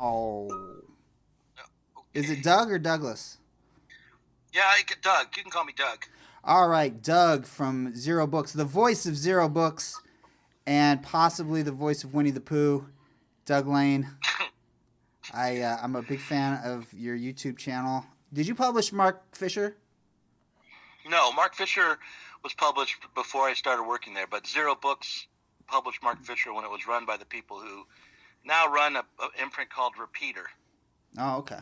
Oh, is it Okay. Doug or Douglas? Yeah, Doug. You can call me Doug. All right, Doug from Zero Books, the voice of Zero Books, and possibly the voice of Winnie the Pooh, Doug Lane. I'm a big fan of your YouTube channel. Did you publish Mark Fisher? No, Mark Fisher was published before I started working there, but Zero Books published Mark Fisher when it was run by the people who now run a imprint called Repeater. Oh, okay.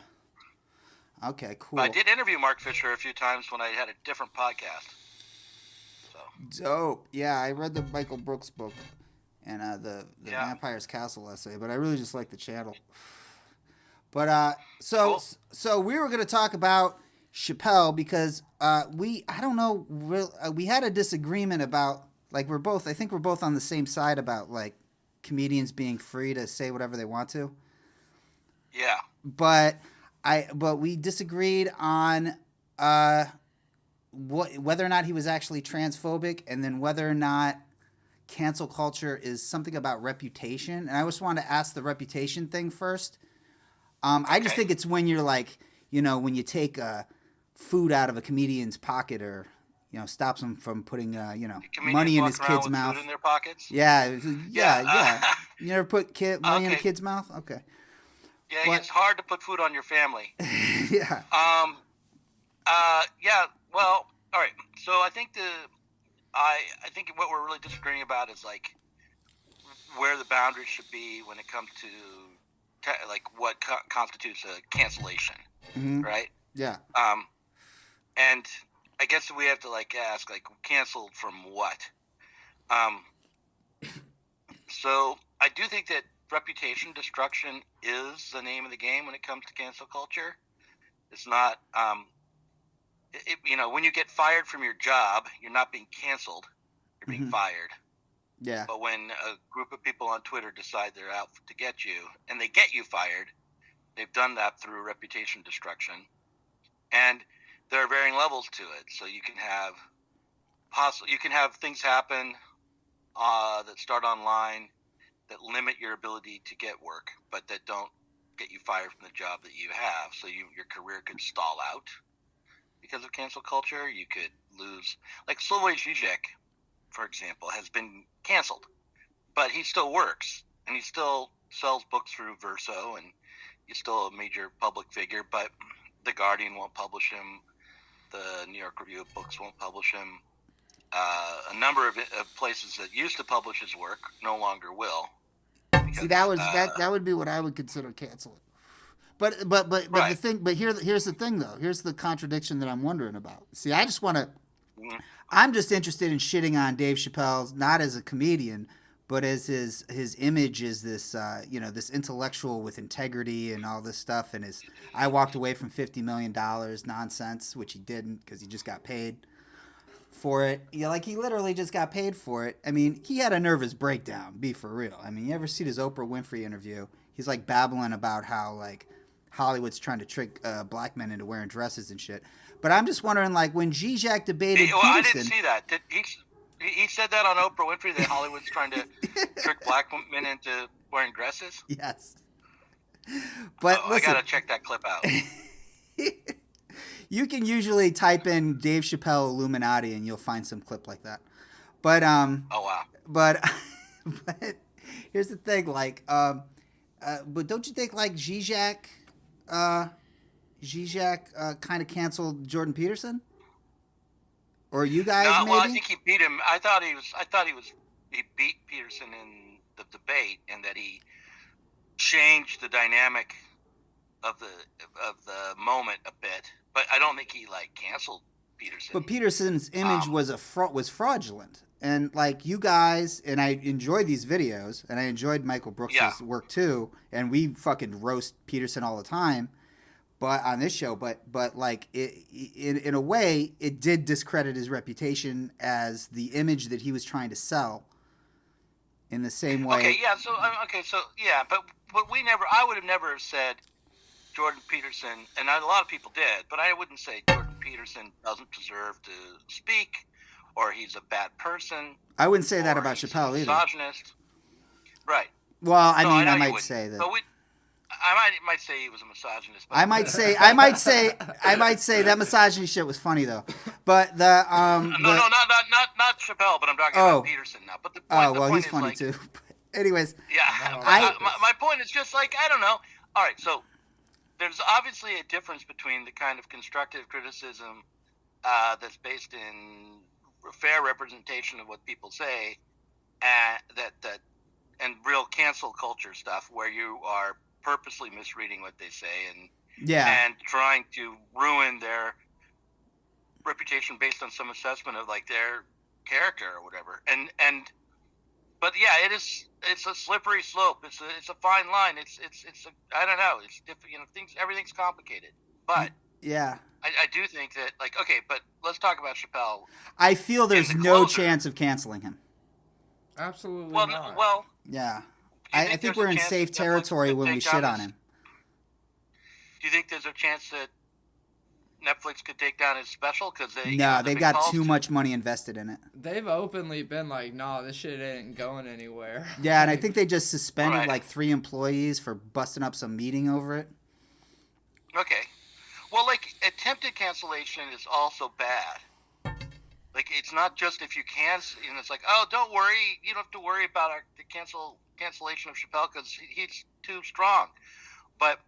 Okay, But I cool. did interview Mark Fisher a few times when I had a different podcast. So Dope. Yeah, I read the Michael Brooks book and the yeah, Vampire's Castle essay, but I really just like the channel. But cool. so we were gonna talk about Chappelle because I don't know we had a disagreement about like we're both I think we're both on the same side about like comedians being free to say whatever they want to, Yeah. but but we disagreed on whether or not he was actually transphobic, and then whether or not cancel culture is something about reputation. And I just want to ask the reputation thing first. I just Okay. think it's when you're like, when you take food out of a comedian's pocket, or stops him from putting Comedians money in his walk around kid's with food mouth. in their pockets. Yeah, Yeah. yeah, yeah. You never put money in a Okay. kid's mouth? Okay. Yeah, But it's hard to put food on your family. yeah. Um. Yeah. Well. All right. So I think what we're really disagreeing about is like where the boundaries should be when it comes to like what constitutes a cancellation, Hmm. right? Yeah. Um, and I guess we have to like ask like canceled from what? Um, so I do think that reputation destruction is the name of the game when it comes to cancel culture. It's not, when you get fired from your job, you're not being canceled, you're being Hmm. fired. Yeah. But when a group of people on Twitter decide they're out to get you and they get you fired, they've done that through reputation destruction. And there are varying levels to it. So you can have things happen that start online that limit your ability to get work, but that don't get you fired from the job that you have. So your career could stall out because of cancel culture. You could lose, like Slavoj Žižek, for example, has been canceled, but he still works and he still sells books through Verso, and he's still a major public figure. But the Guardian won't publish him. The New York Review of Books won't publish him. A number of places that used to publish his work no longer will See, because that would be what I would consider canceling. But the right. thing, but here's the thing though. Here's the contradiction that I'm wondering about. See, I just want to. Mhm. I'm just interested in shitting on Dave Chappelle's, not as a comedian, but as his image is this this intellectual with integrity and all this stuff. And his I walked away from $50 million nonsense, which he didn't because he just got paid for it. Yeah, like he literally just got paid for it. I mean, he had a nervous breakdown. Be for real. I mean, you ever see his Oprah Winfrey interview? He's like babbling about how like Hollywood's trying to trick black men into wearing dresses and shit. But I'm just wondering, like when Zizek debated Well, I didn't Peterson. see that. Did he said that on Oprah Winfrey that Hollywood's trying to trick black men into wearing dresses? Yes, but Oh, I listen, gotta check that clip out. you can usually type in Dave Chappelle Illuminati and you'll find some clip like that. But Oh wow. but but here's the thing, like but don't you think like uh, Zizek kind of canceled Jordan Peterson, or you guys No, well, I maybe? think he beat him. He beat Peterson in the debate, and that he changed the dynamic of the moment a bit. But I don't think he like canceled Peterson. But Peterson's image Um, was fraudulent, and like you guys, and I enjoy these videos, and I enjoyed Michael yeah. Brooks's work too, and we fucking roast Peterson all the time, but on this show, but like in a way, it did discredit his reputation as the image that he was trying to sell. In the same Okay. way, Yeah. So okay. So yeah. But we never. I would have never said Jordan Peterson, and a lot of people did, but I wouldn't say Jordan Peterson doesn't deserve to speak, or he's a bad person, I wouldn't say that or about he's a Chappelle either. misogynist. Right. Well, I No, I mean, I know you might wouldn't. say that. But we, I might say he was a misogynist. But I might say that misogyny shit was funny though. But no, not Chappelle, but I'm talking about Peterson now. But the point he's is, funny like, too. Anyways, yeah. No, my point is just like, I don't know. All right, so there's obviously a difference between the kind of constructive criticism that's based in fair representation of what people say, and and real cancel culture stuff where you are purposely misreading what they say and trying to ruin their reputation based on some assessment of like their character or whatever. But yeah, it's a slippery slope. It's a fine line. It's I don't know. It's different. Everything's complicated. But yeah. I do think that, like, okay, but let's talk about Chappelle. I feel there's no chance of canceling him. Absolutely well, not. Well, yeah. I think we're in safe territory when we shit on him. Do you think there's a chance that Netflix could take down his special? Because they've got too much money invested in it. They've openly been like, "No, this shit ain't going anywhere." Yeah, and I think they just suspended like 3 employees for busting up some meeting over it. Okay. Well, like, attempted cancellation is also bad. Like, it's not just if you cancel, it's like, oh, don't worry, you don't have to worry about the cancellation of Chappelle because he's too strong. But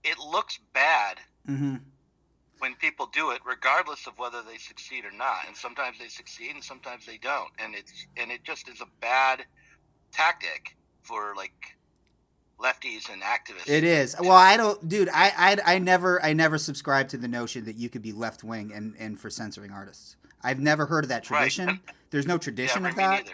it looks bad when people do it, regardless of whether they succeed or not. And sometimes they succeed, and sometimes they don't. And it just is a bad tactic for, like, lefties and activists. It is. Well, I don't, dude. I never subscribed to the notion that you could be left wing and for censoring artists. I've never heard of that tradition. Right. There's no tradition of me that.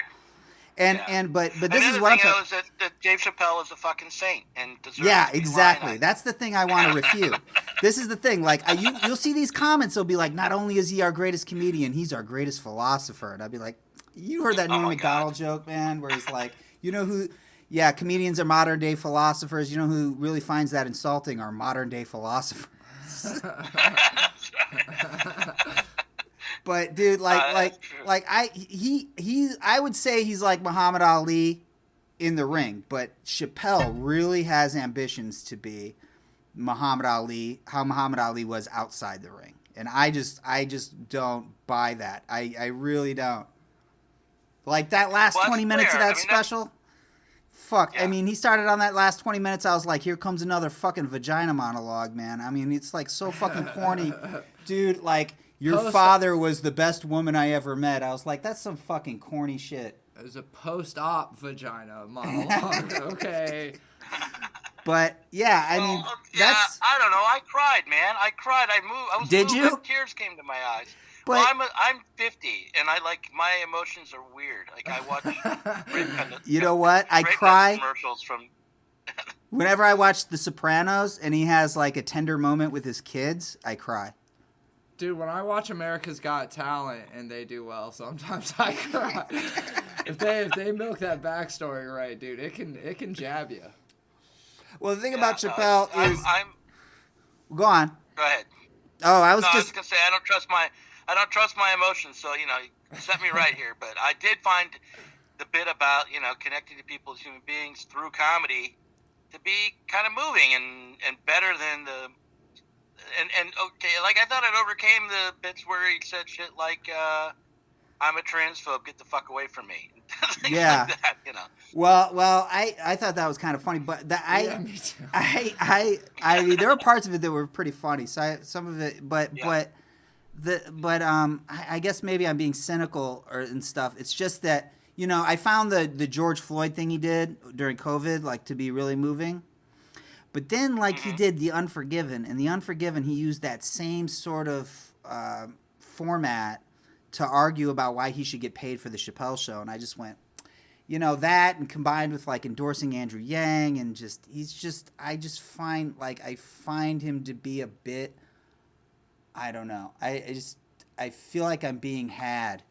Neither. But this is what I'm saying. That Dave Chappelle is a fucking saint and deserves yeah, to be exactly. That's the thing I want to refute. This is the thing. Like you'll see these comments. They'll be like, not only is he our greatest comedian, he's our greatest philosopher. And I'd be like, you heard that Norm Macdonald joke, man, where he's like, you know who? Yeah, comedians are modern day philosophers. You know who really finds that insulting are modern day philosophers. But dude, I would say he's like Muhammad Ali in the ring, but Chappelle really has ambitions to be Muhammad Ali, how Muhammad Ali was outside the ring. And I just don't buy that. I really don't. Like that last 20 minutes of that special. Fuck. Yeah. I mean, he started on that last 20 minutes. I was like, here comes another fucking vagina monologue, man. I mean, it's like so fucking corny. Dude, like, your father was the best woman I ever met. I was like, that's some fucking corny shit. It was a post-op vagina monologue, okay? But, yeah, I mean, that's... I don't know. I cried, man. I cried. I was Did you? Tears came to my eyes. But, well, I'm 50, and my emotions are weird. Like, I watch... you know what? I cry... commercials from... Whenever I watch The Sopranos, and he has, like, a tender moment with his kids, I cry. Dude, when I watch America's Got Talent and they do well, sometimes I cry. if they milk that backstory right, dude, it can jab you. Well, the thing about Chappelle is... Go on. Go ahead. Oh, I was just gonna say I don't trust my emotions, so you set me right here. But I did find the bit about connecting to people as human beings through comedy to be kind of moving and better than the. And okay, like I thought it overcame the bits where he said shit like, "I'm a transphobe, get the fuck away from me." Yeah. Like that, Well, I thought that was kind of funny, but me too. I mean, there were parts of it that were pretty funny. So some of it, I guess maybe I'm being cynical and stuff. It's just that I found the George Floyd thing he did during COVID like to be really moving. But then, he did The Unforgiven, and The Unforgiven, he used that same sort of format to argue about why he should get paid for the Chappelle show. And I just went, that, and combined with, endorsing Andrew Yang, and I find him to be a bit, I don't know. I feel like I'm being had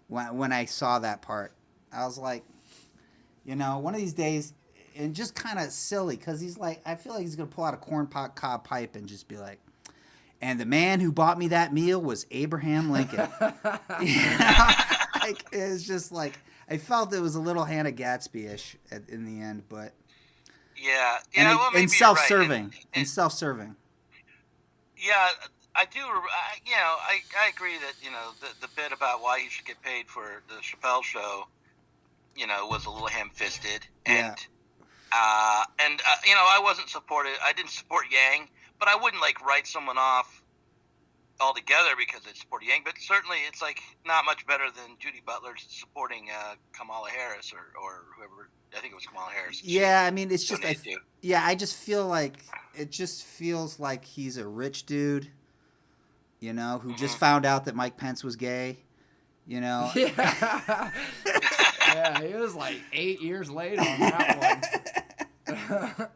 when I saw that part. I was like, one of these days... And just kind of silly, because he's like, I feel like he's going to pull out a corn cob pipe and just be like, and the man who bought me that meal was Abraham Lincoln. It's just like, I felt it was a little Hannah Gatsby-ish in the end, but Yeah, and well, maybe and you're right. self-serving, and self-serving. Yeah, I do. I agree that the bit about why he should get paid for the Chappelle show, was a little ham-fisted, Yeah. I wasn't supported. I didn't support Yang, but I wouldn't like write someone off altogether because they support Yang. But certainly, it's like not much better than Judy Butler supporting Kamala Harris or whoever. I think it was Kamala Harris. Yeah, I mean, it's just donated to. yeah, I just feel like it just feels like he's a rich dude, who just found out that Mike Pence was gay, Yeah. Yeah, he was like 8 years late on that one.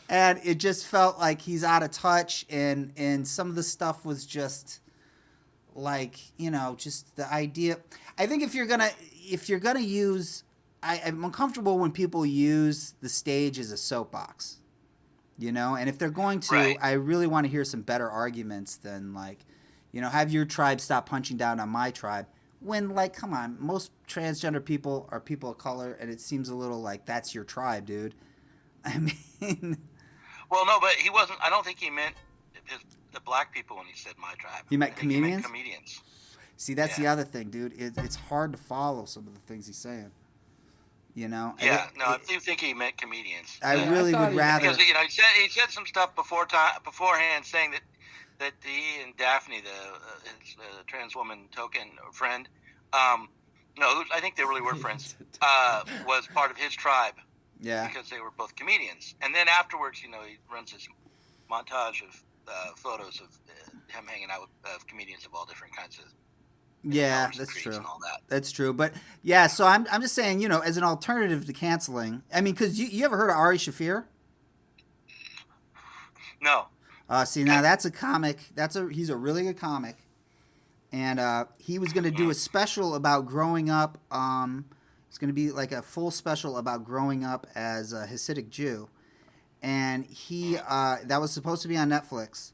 And it just felt like he's out of touch, and some of the stuff was just like, just the idea. I think if you're gonna use, I'm uncomfortable when people use the stage as a soapbox, and if they're going to, Right. I really want to hear some better arguments than like, have your tribe stop punching down on my tribe. When, like, come on, most transgender people are people of color, and it seems a little like that's your tribe, dude. I mean, Well, no, but he wasn't. I don't think he meant the black people when he said my tribe. He meant I think he meant comedians? comedians. see, that's the Yeah. other thing, dude. It's hard to follow some of the things he's saying. Yeah, I do think he meant comedians. I Yeah, really I thought would he- rather. Because he said some stuff beforehand saying that he and Daphne, his trans woman token friend, I think they really were friends, was part of his tribe Yeah, because they were both comedians. And then afterwards, he runs this montage of photos of him hanging out with comedians of all different kinds of yeah, colors and that's creeds true. and all that. That's true. But yeah, so I'm just saying, as an alternative to canceling. I mean, because you ever heard of Ari Shafir? No. See, now that's a comic. He's a really good comic, and he was going to do a special about growing up. It's going to be like a full special about growing up as a Hasidic Jew, and he that was supposed to be on Netflix,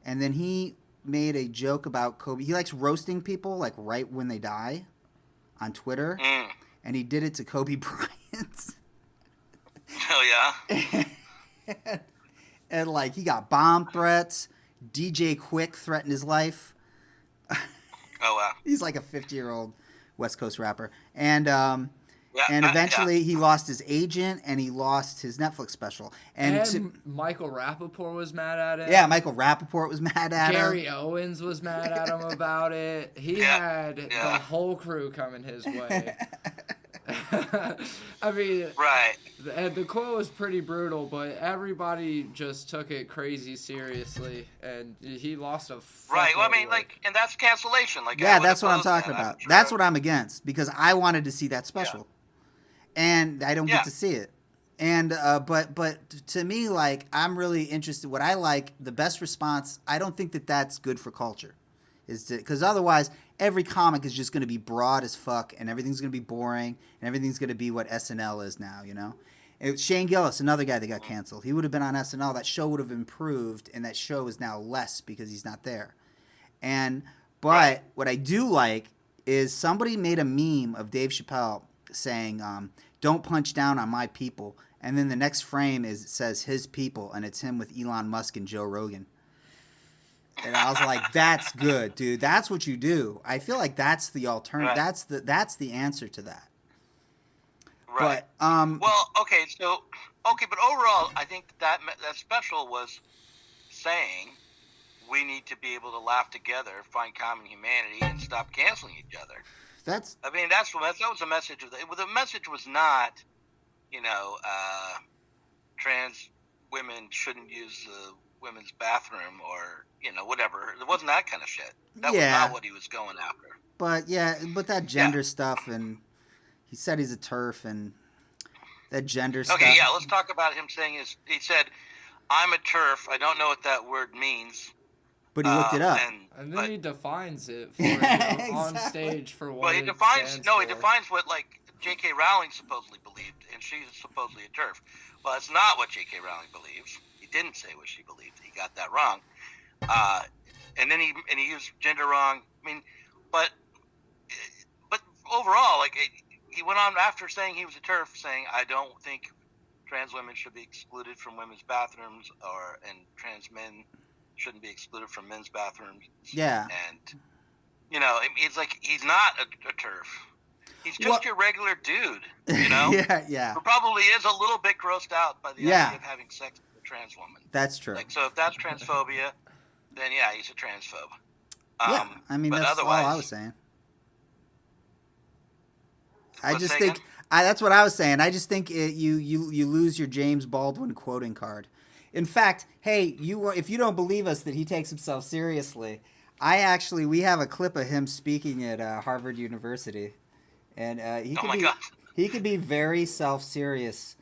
and then he made a joke about Kobe. He likes roasting people like right when they die, on Twitter, and he did it to Kobe Bryant. Oh yeah. And like he got bomb threats. DJ Quick threatened his life. Oh wow. He's like a 50-year-old West Coast rapper, and Yeah, and eventually he lost his agent and he lost his Netflix special. And Michael Rappaport was mad at it. Yeah, Michael Rappaport was mad at him. Gary Owens was mad at him about it. He had the whole crew coming his way. I mean, right. the quote was pretty brutal, but everybody just took it crazy seriously, and he lost a Right. Well, I fuckload mean, of- like, and that's cancellation. Like, Yeah, I would that's what I'm oppose talking that, about. sure. That's what I'm against because I wanted to see that special, and I don't Yeah. get to see it. And but to me, like, I'm really interested. What I like, the best response. I don't think that that's good for culture, is because otherwise every comic is just going to be broad as fuck, and everything's going to be boring, and everything's going to be what SNL is now. Shane Gillis, another guy that got canceled. He would have been on SNL. That show would have improved, and that show is now less because he's not there. But what I do like is somebody made a meme of Dave Chappelle saying, "Don't punch down on my people," and then the next frame says his people, and it's him with Elon Musk and Joe Rogan. And I was like, "That's good, dude. That's what you do." I feel like that's the alternative. Right. That's the answer to that. Right. But Well, okay, but overall, I think that special was saying we need to be able to laugh together, find common humanity, and stop canceling each other. that's I mean, that was the message of the message was not, trans women shouldn't use the women's bathroom or whatever. It wasn't that kind of shit. That was not what he was going after. but that gender stuff, and he said he's a TERF, and that gender stuff. Okay, yeah, let's talk about him saying he said, "I'm a TERF. I don't know what that word means." But he looked it up. And then he defines it for on stage for what Well, he it defines stands he for. defines what like J.K. Rowling supposedly believed, and she's supposedly a TERF. Well, it's not what J.K. Rowling believes. He didn't say what she believed. He got that wrong. And then he used gender wrong. I mean, but overall, like he went on after saying he was a TERF, saying I don't think trans women should be excluded from women's bathrooms, and trans men shouldn't be excluded from men's bathrooms. Yeah. And it's like he's not a TERF. He's just your regular dude. Yeah. Who probably is a little bit grossed out by the idea of having sex with a trans woman. That's true. Like, so if that's transphobia, then yeah, he's a transphobe. Yeah, I mean, that's all I was saying. I just think that's what I was saying. I just think you lose your James Baldwin quoting card. In fact, hey, if you don't believe us that he takes himself seriously, we have a clip of him speaking at Harvard University, and he could be very self-serious,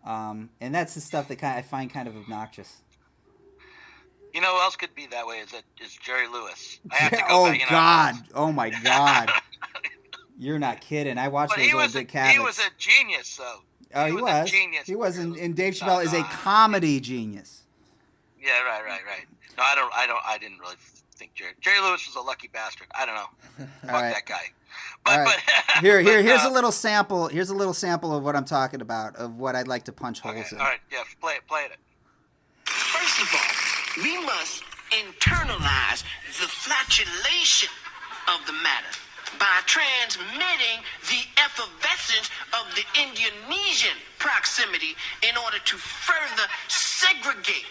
and that's the stuff that I find kind of obnoxious. You know who else could be that way is Jerry Lewis. I have to go back, God! Oh my God! You're not kidding. I watched those old Dick Cavett. He was a genius, though. Oh, he was. A genius. He was, and Dave Chappelle is a comedy genius. Yeah, right. No, I didn't really think Jerry Lewis was a lucky bastard. I don't know. Fuck that guy. But here's a little sample. Here's a little sample of what I'm talking about, of what I'd like to punch holes in. All right, yeah, play it. First of all, we must internalize the flatulation of the matter by transmitting the effervescence of the Indonesian proximity in order to further segregate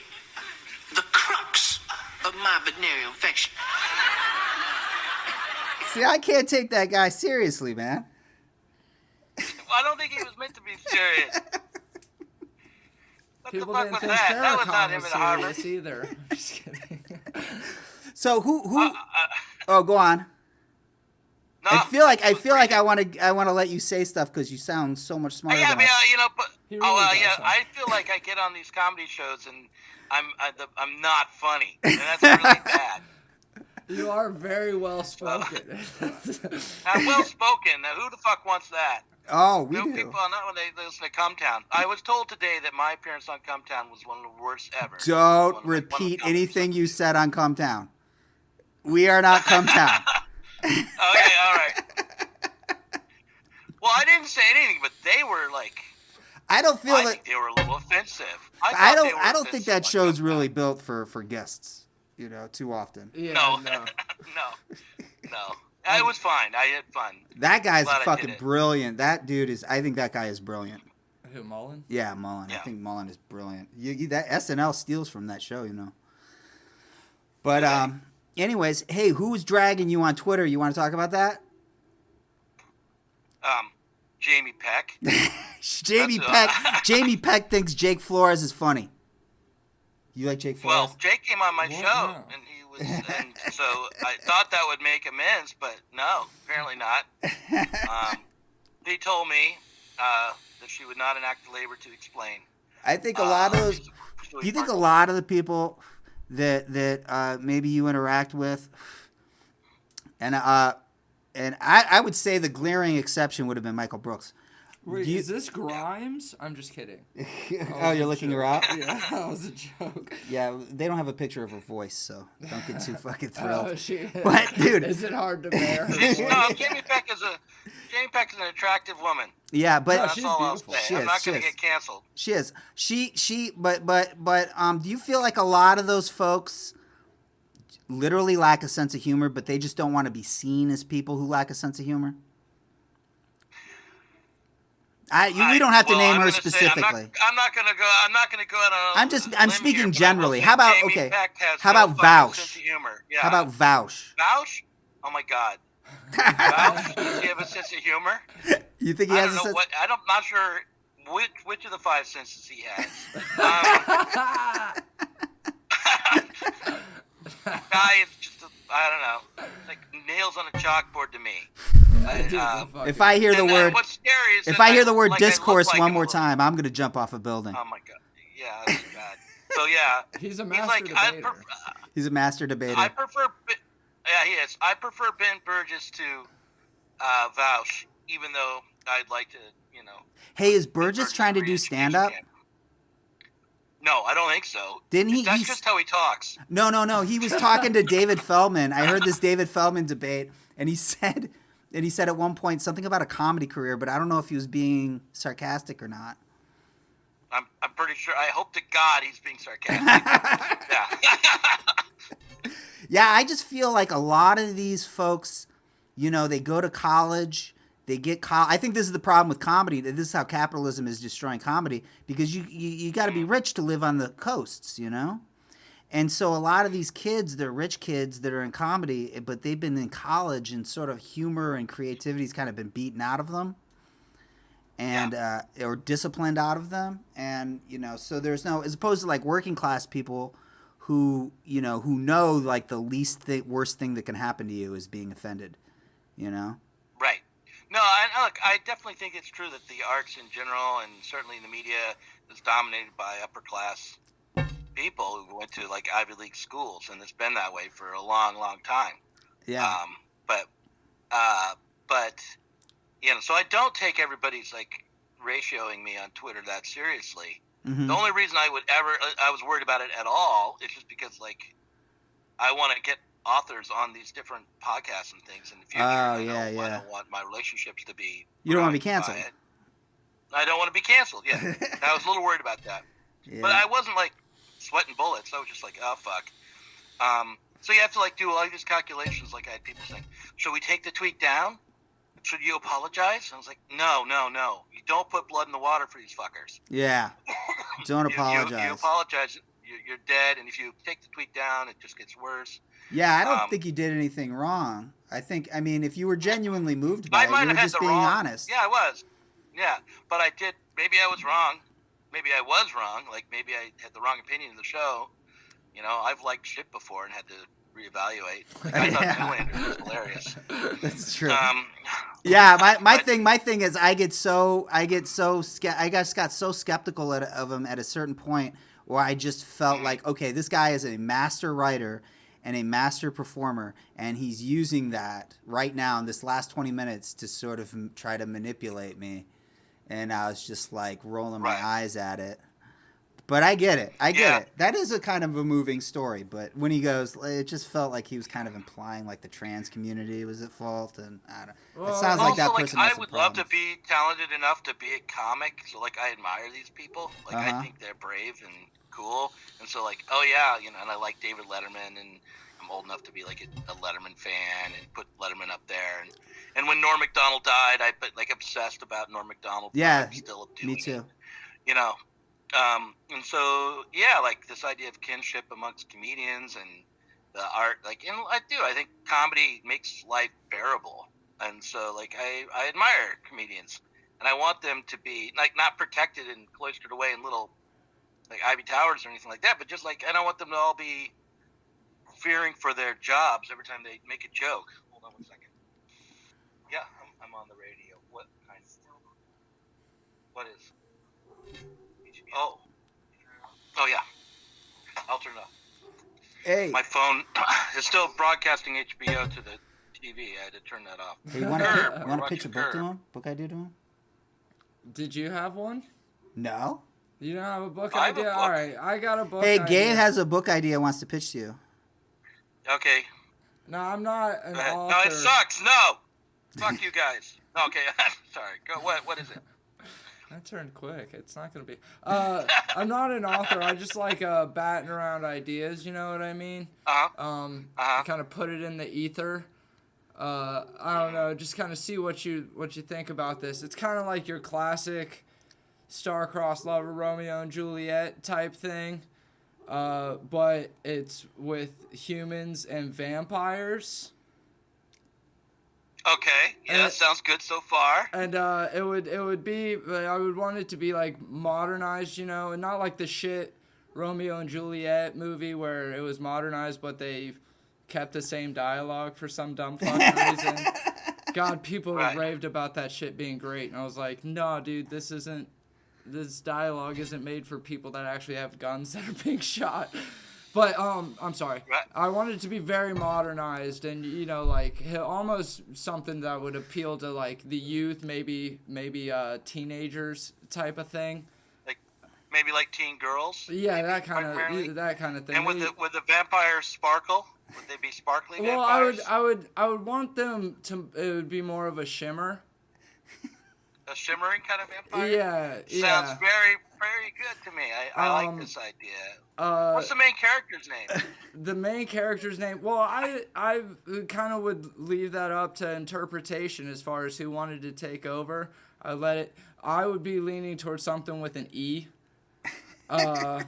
the crux of my venereal infection. See, I can't take that guy seriously, man. Well, I don't think he was meant to be serious. What People the fuck didn't was think that? That was not Farrakhan him was at Harvard. serious either. I'm just kidding. So who? Oh, go on. No, I feel like I want to let you say stuff because you sound so much smarter than us. But He really does, I feel like I get on these comedy shows and I'm not funny, and that's really bad. You are very well spoken. I'm well spoken. Now, who the fuck wants that? Oh, we do. People, not when they listen to Cumtown. I was told today that my appearance on Cumtown was one of the worst ever. Don't repeat anything you said on Cumtown. We are not Cumtown. Okay, all right. Well, I didn't say anything, but they were like. I think they were a little offensive. I don't think that show's really built for guests. Too often. Yeah, no. no. No. It was fine. I had fun. That guy's fucking brilliant. That dude is. I think that guy is brilliant. Who, Mullen? Yeah, Mullen. Yeah. I think Mullen is brilliant. That SNL steals from that show, But anyways, hey, who's dragging you on Twitter? You want to talk about that? Jamie Peck. Jamie Peck thinks Jake Flores is funny. You like Jake Flores? Well, Jake came on my show, and and so I thought that would make amends, but no, apparently not. They told me that she would not enact labor to explain. I think a lot of those. Do you think a lot of the people that maybe you interact with, and I would say the glaring exception would have been Michael Brooks. Wait, is this Grimes? I'm just kidding. Oh, you're looking her up? Yeah, that was a joke. Yeah, they don't have a picture of her voice, so don't get too fucking thrilled. Oh, But dude, is it hard to bear? No, Jamie Peck is an attractive woman. Yeah, but that's all I'll say. I'm not going to get canceled. She is. But do you feel like a lot of those folks literally lack a sense of humor, but they just don't want to be seen as people who lack a sense of humor? We don't have to name her specifically. I'm not going to go out on. I'm speaking generally. How about How about Vaush? Yeah. How about Vaush? Vaush? Oh my God. Vaush? Does he have a sense of humor? You think he has a sense? I'm not sure which of the five senses he has. Guy is just I don't know, like nails on a chalkboard to me. If I hear the word, what's scary is if I hear the word like discourse like one more time, I'm gonna jump off a building. Oh my God! Yeah, that's bad. So yeah, he's a master debater. He's a master debater. I prefer. Yeah, he is. I prefer Ben Burgess to Vaush, even though I'd like to, Hey, is Burgess trying to do stand up? No, I don't think so. Didn't he? That's just how he talks. No. He was talking to David Feldman. I heard this David Feldman debate, and he said at one point something about a comedy career, but I don't know if he was being sarcastic or not. I'm pretty sure. I hope to God he's being sarcastic. Yeah. Yeah, I just feel like a lot of these folks, they go to college, they get I think this is the problem with comedy. This is how capitalism is destroying comedy, because you got to be rich to live on the coasts, And so a lot of these kids, they're rich kids that are in comedy, but they've been in college, and sort of humor and creativity's kind of been beaten out of them, and or disciplined out of them, and so there's no, as opposed to like working class people who know like the worst thing that can happen to you is being offended, Right. No, look, I definitely think it's true that the arts in general, and certainly the media, is dominated by upper class people who went to like Ivy League schools, and it's been that way for a long, long time. Yeah. But so I don't take everybody's like ratioing me on Twitter that seriously. Mm-hmm. The only reason I was worried about it at all is just because like I want to get authors on these different podcasts and things in the future. Oh, yeah. I don't want my relationships to be. You don't want to be canceled. I don't want to be canceled. Yeah, I was a little worried about that, but I wasn't like sweating bullets. I was just like, oh fuck. So you have to like do all these calculations. Like I had people saying, should we take the tweet down? Should you apologize? I was like, no. You don't put blood in the water for these fuckers. Yeah. Don't apologize. You apologize, you're dead. And if you take the tweet down, it just gets worse. Yeah, I don't think you did anything wrong. I mean, if you were genuinely moved by it, you were just being honest. Yeah, I was. Yeah, but I did. Maybe I was wrong. Maybe I was wrong. Like, maybe I had the wrong opinion of the show. I've liked shit before and had to reevaluate. Like, I thought Zoolander was hilarious. That's true. Yeah, my thing is I just got so skeptical of him at a certain point where I just felt like, okay, this guy is a master writer and a master performer, and he's using that right now in this last 20 minutes to sort of try to manipulate me. And I was just like rolling my eyes at it. But I get it. It. That is a kind of a moving story. But when he goes, it just felt like he was kind of implying like the trans community was at fault. And I don't. Well, it sounds like that person. I would love to be talented enough to be a comic. So like I admire these people. Like I think they're brave and cool. And so like, oh yeah, and I like David Letterman, and I'm old enough to be like a Letterman fan and put Letterman up there. And when Norm Macdonald died, I like obsessed about Norm Macdonald. Yeah, still doing me too. It, and so, yeah, like this idea of kinship amongst comedians and the art, like, and I think comedy makes life bearable. And so, like, I admire comedians, and I want them to be, like, not protected and cloistered away in little, like, ivy towers or anything like that, but just, like, I don't want them to all be fearing for their jobs every time they make a joke. Hold on 1 second. Yeah, I'm on the radio. What kind of... What is... Oh yeah. I'll turn it off. Hey. My phone is still broadcasting HBO to the TV. I had to turn that off. Hey, you want to pitch a book to him? Book idea to him? Did you have one? No. You don't have a book I idea? have a book. All right, I got a book Hey, idea. Gabe has a book idea wants to pitch to you. Okay. No, I'm not an author. No, it sucks. No. Fuck you guys. Okay. Sorry. Go. What is it? That turned quick. It's not going to be... I'm not an author. I just like batting around ideas, you know what I mean? Kind of put it in the ether. I don't know, just kind of see what you think about this. It's kind of like your classic star-crossed lover, Romeo and Juliet type thing. But it's with humans and vampires. Okay, yeah, that sounds good so far. And it would be, I would want it to be like modernized, and not like the shit Romeo and Juliet movie where it was modernized but they kept the same dialogue for some dumb fucking reason. God, people raved about that shit being great, and I was like, no, dude, this dialogue isn't made for people that actually have guns that are being shot. But I'm sorry. Right. I wanted it to be very modernized and like almost something that would appeal to like the youth, maybe teenagers type of thing. Like maybe like teen girls. Yeah, that kind of thing. And would the vampires sparkle? Would they be sparkly vampires? I would want them to. It would be more of a shimmer. A shimmering kind of vampire? Yeah, Sounds yeah. very, very good to me. I like this idea. What's the main character's name? The main character's name. Well, I kind of would leave that up to interpretation as far as who wanted to take over. I would be leaning towards something with an E. Yeah.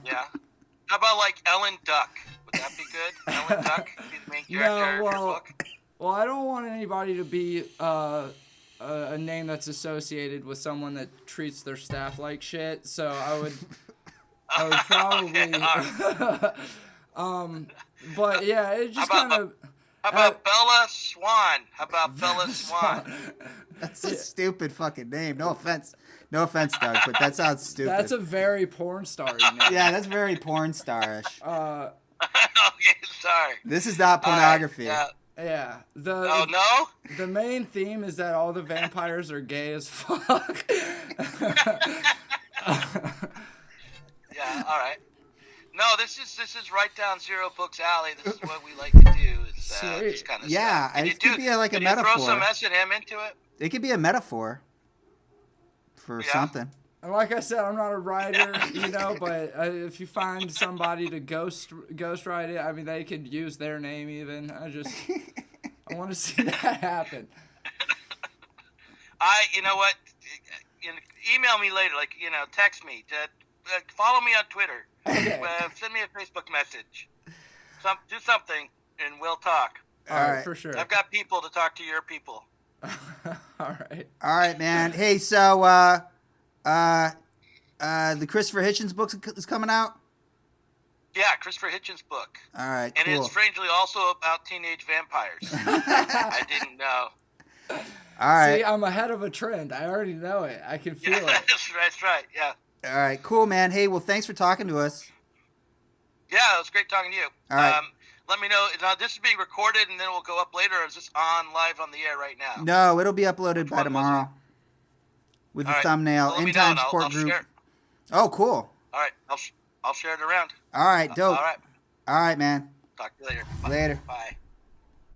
How about like Ellen Duck? Would that be good? Ellen Duck be the main character of your book? Well, I don't want anybody to be a name that's associated with someone that treats their staff like shit. So I would probably. Okay, but yeah, it just kind of. How about Bella Swan? How about Bella Swan? That's a stupid fucking name. No offense, Doug, but that sounds stupid. That's a very porn star name. Yeah, that's very porn starish. Okay, sorry. This is not pornography. Yeah. Oh no? The main theme is that all the vampires are gay as fuck. Yeah. All right. No, this is right down Zero Book's alley. This is what we like to do. It's this kind of yeah, stuff. it could be like a metaphor. Throw some S&M into it. It could be a metaphor for something. And like I said, I'm not a writer, but if you find somebody to ghost write it, I mean, they could use their name even. I want to see that happen. You know what? Email me later, text me. Follow me on Twitter. Okay. Send me a Facebook message. Do something, and we'll talk. All right, for sure. I've got people to talk to your people. All right, man. Hey, so the Christopher Hitchens book is coming out? Yeah, Christopher Hitchens' book. All right, and cool. it's strangely also about teenage vampires. I didn't know. All right. See, I'm ahead of a trend. I already know it. I can feel it. That's right. Yeah. All right, cool, man. Hey, well, thanks for talking to us. Yeah, it was great talking to you. All right. Let me know. Now, this is being recorded, and then we'll go up later, or is this on live on the air right now? No, it'll be uploaded by tomorrow. With the thumbnail. Endtimes Support Group. Share. Oh, cool. All right. I'll share it around. All right, dope. All right. All right, man. Talk to you later. Bye. Later. Bye.